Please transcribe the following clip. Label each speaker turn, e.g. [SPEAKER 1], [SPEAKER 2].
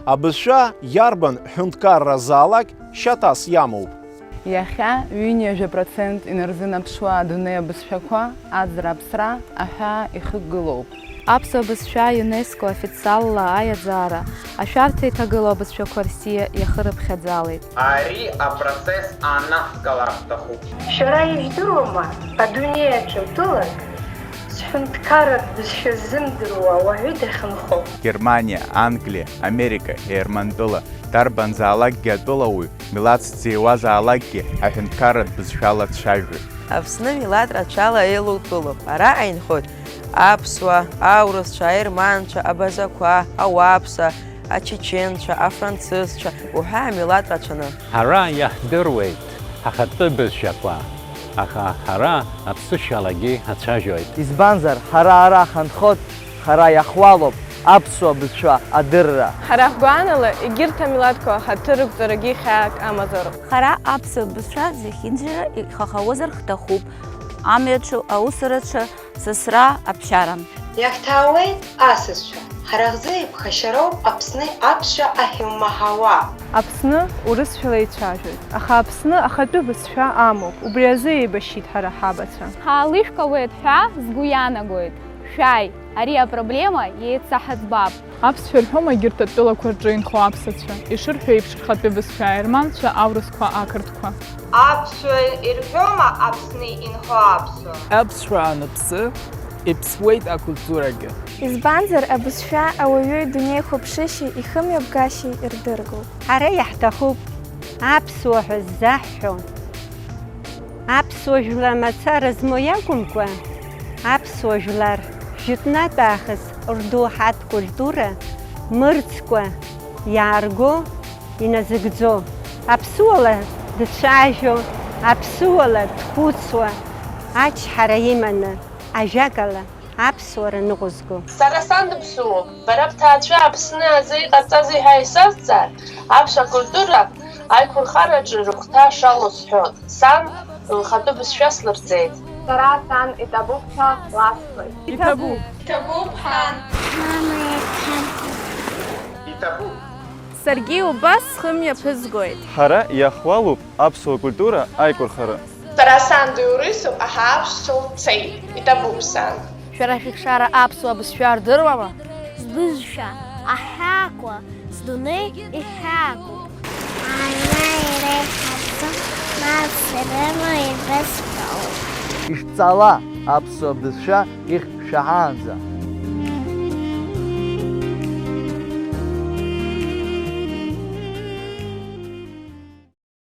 [SPEAKER 1] Абызша ярбан хюндкарра залак шатас ямуп.
[SPEAKER 2] Иахьа ҩынҩажәа% инарзынаԥшуа адунеи абызшәақәа аӡра аԥсра аҳәаа ихықәгылоуп.
[SPEAKER 3] Аԥсуа бызшәа ЮНЕСКО официалла аиаӡаара ашәарҭа иҭагылоу абызшәақәа Россиа иахырыԥхьаӡалеит.
[SPEAKER 4] Ари апроцесс анаҳгаларҭахуп.
[SPEAKER 5] Шәара ижәдыруама, адунеи аҿы утәылан зҳәынҭқарратә бызшәа ззымдыруа уаҩы дахьынхо.
[SPEAKER 6] Германия, Англия, Америка, Ермантәыла, дарбанзаалакгьы атәылауаҩ милаҭс дзиуазаалакгьы аҳәынҭқарратә бызшәала дцәажәоит.
[SPEAKER 7] Аԥсны милаҭ рацәала еилоутәылоуп. Араҟа инхоит аԥсуа, аурысцәа, аерманцәа, абазақәа, ауааԥса, ачеченцәа, афранцызцәа уҳәа амилаҭ рацәаны.
[SPEAKER 8] Ҳара иаҳдыруеит ҳахатәы бызшәақәа, аха ҳара аԥсышьалагьы ҳацәажәоит.
[SPEAKER 9] Избанзар, ҳара ара ҳанхот, ҳара иаҳуалуп аԥсуа бызшәа адырра.
[SPEAKER 2] Ҳара ҳгәаанала егьырҭ амилаҭқәа ҳаҭыр рықәҵарагьы хьаак амазароуп.
[SPEAKER 3] Ҳара аԥсуа бызшәа зехьынџьара ихахауазар хҭахуп. Амҩаҿы, аусураҿы, сасра, аԥшьара.
[SPEAKER 5] Иахьҭаауеит асасцәа, ҳара ҳзы иԥхашьароуп Аԥсны аԥсшәа ахьумаҳауа.
[SPEAKER 2] Аԥсны урысшәала ицәажәоит, аха Аԥсны ахатәы бызшәа амоуп, убри азы еибашьит ҳара ҳабацәа.
[SPEAKER 3] Ҳаалышәкауеит ҳәа сгәы иаанагоит. Шәааи, ари апроблема иеицаҳаӡбап.
[SPEAKER 2] Аԥсшәа рҳәома егьырҭ атәылақәа рҿы инхо аԥсацәа, ишырҳәо еиԥш рхатәы бызшәа аерманцәа, аурысқәа, ақырҭқәа.
[SPEAKER 5] Аԥсшәа ирҳәома Аԥсны инхо аԥсуа?
[SPEAKER 9] Аԥсшәа аныԥсы, иԥсуеит акультурагьы.
[SPEAKER 3] Избанзар, абызшәа ауаҩы идунеихәаԥшышьеи ихымҩаԥгашьеи ирдыргоуп.
[SPEAKER 10] Ҳара иаҳҭахуп аԥсуа ҳәа ззаҳҳәо. Аԥсуа жәлар мацара змоу иакәымкәа, аԥсуа жәлар жәытәнатә аахыс рдоуҳатә культура мырӡкәа иаарго, иназыгӡо, аԥсуала дцәажәо, аԥсуала дхәыцуа, ачҳара иманы, ажәакала аԥсуара ныҟәызго.
[SPEAKER 5] Сара сан дыԥсуоуп, бара бҭаацәа Аԥсны азы иҟаҵазеи ҳәа исазҵаар, аԥсуа культура аиқәырхараҿы рыгәҭа шалоу сҳәот. Сан лхатәы бызшәа слырҵеит. Сара сан иҭабуп ҳәа ласҳәоит.
[SPEAKER 2] Иҭабуп.
[SPEAKER 5] Иҭабуп, ҳан.
[SPEAKER 4] Иҭабуп.
[SPEAKER 3] Саргьы убас схымҩаԥызгоит.
[SPEAKER 9] Ҳара иаҳуалуп аԥсуа культура аиқәырхара.
[SPEAKER 5] Сара сан дыҩрысуп, аха аԥсшәа лцеит. Иҭабуп, сан.
[SPEAKER 3] Шәара шәыхшара аԥсуа бызшәа рдыруама?
[SPEAKER 10] Збызшәа аҳәаақәа здунеи ихьаақәоуп. Ара иреиҳаӡо нас ирыма ибасҳәоуп.
[SPEAKER 9] Ишҵала аԥсуа бызшәа ихшәаҳаанӡа.